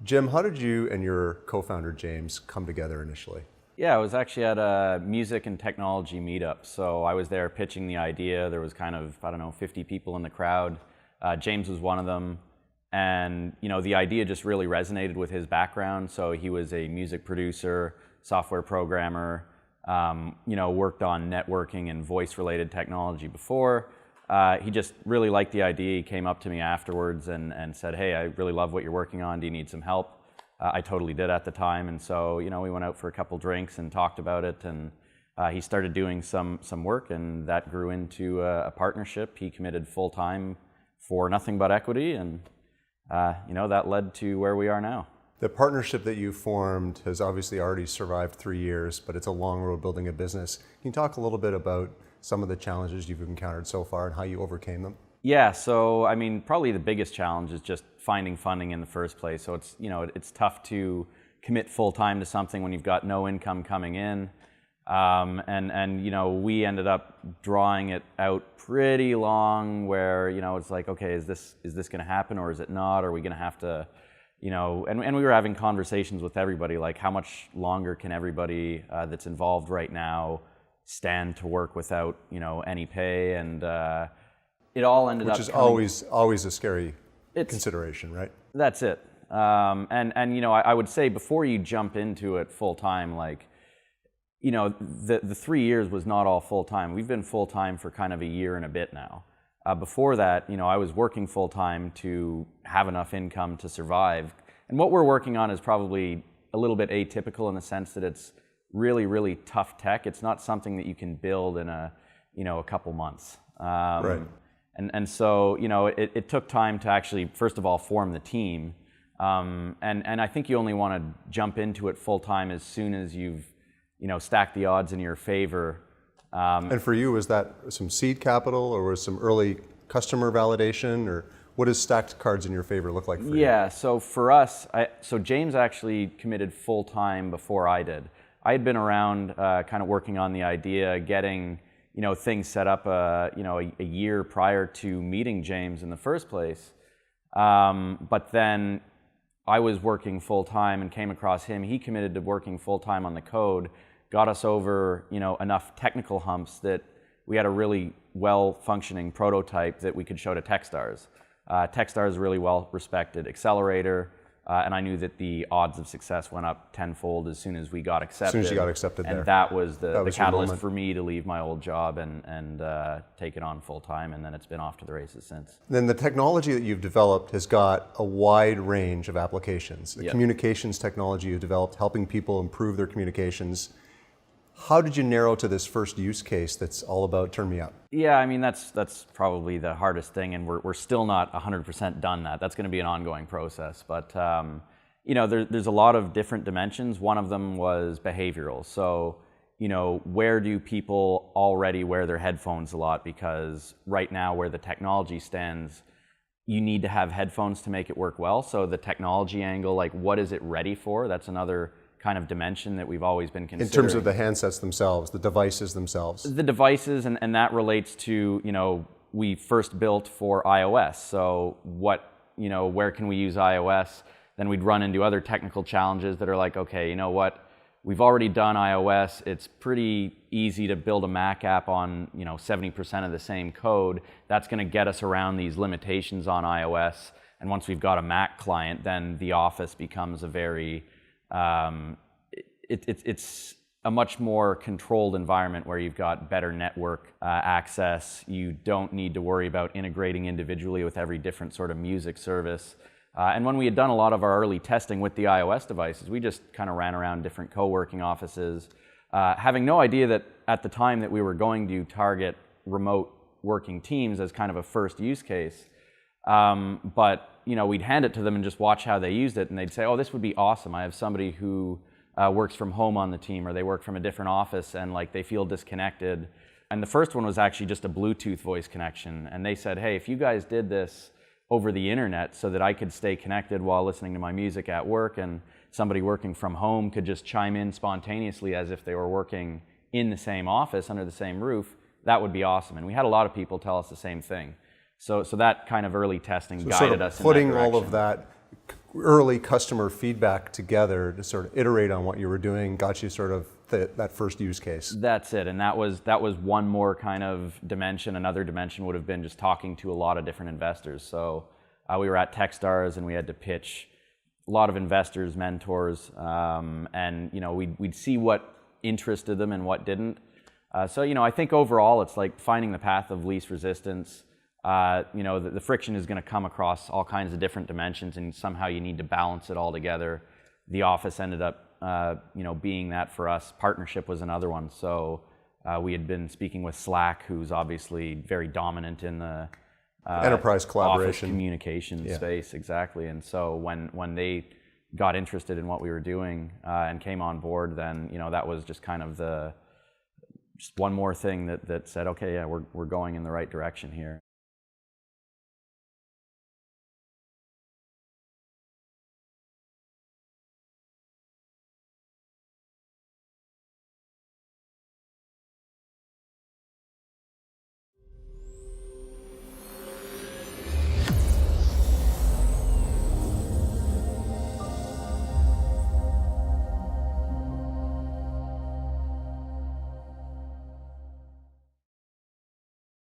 Jim, how did you and your co-founder James come together initially? Yeah, I was actually at a music and technology meetup. So I was there pitching the idea. There was kind of, 50 people in the crowd. James was one of them. And, the idea just really resonated with his background. So he was a music producer, software programmer, worked on networking and voice-related technology before. He just really liked the idea. He came up to me afterwards and said, "Hey, I really love what you're working on. Do you need some help?" I totally did at the time, and so we went out for a couple drinks and talked about it, and he started doing some work, and that grew into a partnership. He committed full time for nothing but equity, and that led to where we are now. The partnership that you formed has obviously already survived 3 years, but it's a long road building a business. Can you talk a little bit about some of the challenges you've encountered so far and how you overcame them? Yeah, so probably the biggest challenge is just finding funding in the first place. So it's it's tough to commit full time to something when you've got no income coming in, and we ended up drawing it out pretty long. Where it's like, okay, is this going to happen or is it not? Are we going to have to, and we were having conversations with everybody, like how much longer can everybody that's involved right now stand to work without any pay, and it all ended up, which is always a scary consideration, right? That's it. I would say before you jump into it full time, the 3 years was not all full time. We've been full time for kind of a year and a bit now. Before that, I was working full time to have enough income to survive. And what we're working on is probably a little bit atypical in the sense that it's really, really tough tech. It's not something that you can build in a couple months. Right. And so, it took time to actually, first of all, form the team. And I think you only want to jump into it full time as soon as you've, stacked the odds in your favor. And for you, was that some seed capital or was some early customer validation, or what does stacked cards in your favor look like for you? Yeah, so for us, so James actually committed full time before I did. I had been around kind of working on the idea, getting things set up a year prior to meeting James in the first place. But then I was working full time and came across him. He committed to working full time on the code, got us over enough technical humps that we had a really well functioning prototype that we could show to Techstars. Techstars is really well respected accelerator. And I knew that the odds of success went up tenfold as soon as we got accepted. As soon as you got accepted there. And that was the catalyst for me to leave my old job and take it on full time, and then it's been off to the races since. Then the technology that you've developed has got a wide range of applications. The communications technology you've developed, helping people improve their communications. How did you narrow to this first use case that's all about turn me up? Yeah, that's probably the hardest thing, and we're still not 100% done that. That's going to be an ongoing process. But there's a lot of different dimensions. One of them was behavioral. So where do people already wear their headphones a lot? Because right now, where the technology stands, you need to have headphones to make it work well. So the technology angle, like what is it ready for? That's another kind of dimension that we've always been considering. In terms of the handsets themselves, the devices themselves? The devices, and that relates to, we first built for iOS. So where can we use iOS? Then we'd run into other technical challenges that are like, okay, you know what? We've already done iOS. It's pretty easy to build a Mac app on, 70% of the same code. That's going to get us around these limitations on iOS. And once we've got a Mac client, then the Office becomes a very it's a much more controlled environment where you've got better network access. You don't need to worry about integrating individually with every different sort of music service. And when we had done a lot of our early testing with the iOS devices, we just kind of ran around different co-working offices, having no idea that at the time that we were going to target remote working teams as kind of a first use case. But we'd hand it to them and just watch how they used it, and they'd say, "Oh, this would be awesome. I have somebody who works from home on the team, or they work from a different office, and they feel disconnected." And the first one was actually just a Bluetooth voice connection, and they said, "Hey, if you guys did this over the internet so that I could stay connected while listening to my music at work, and somebody working from home could just chime in spontaneously as if they were working in the same office under the same roof, that would be awesome." And we had a lot of people tell us the same thing. So that kind of early testing guided us in that direction. Putting all of that early customer feedback together to sort of iterate on what you were doing got you sort of that first use case. That's it, and that was one more kind of dimension. Another dimension would have been just talking to a lot of different investors. So we were at Techstars and we had to pitch a lot of investors, mentors, and we'd see what interested them and what didn't. So I think overall it's like finding the path of least resistance. The friction is going to come across all kinds of different dimensions, and somehow you need to balance it all together. The office ended up being that for us. Partnership was another one. So we had been speaking with Slack, who's obviously very dominant in the enterprise collaboration, office communication space, exactly. And so when they got interested in what we were doing and came on board, then that was just kind of just one more thing that said, okay, yeah, we're going in the right direction here.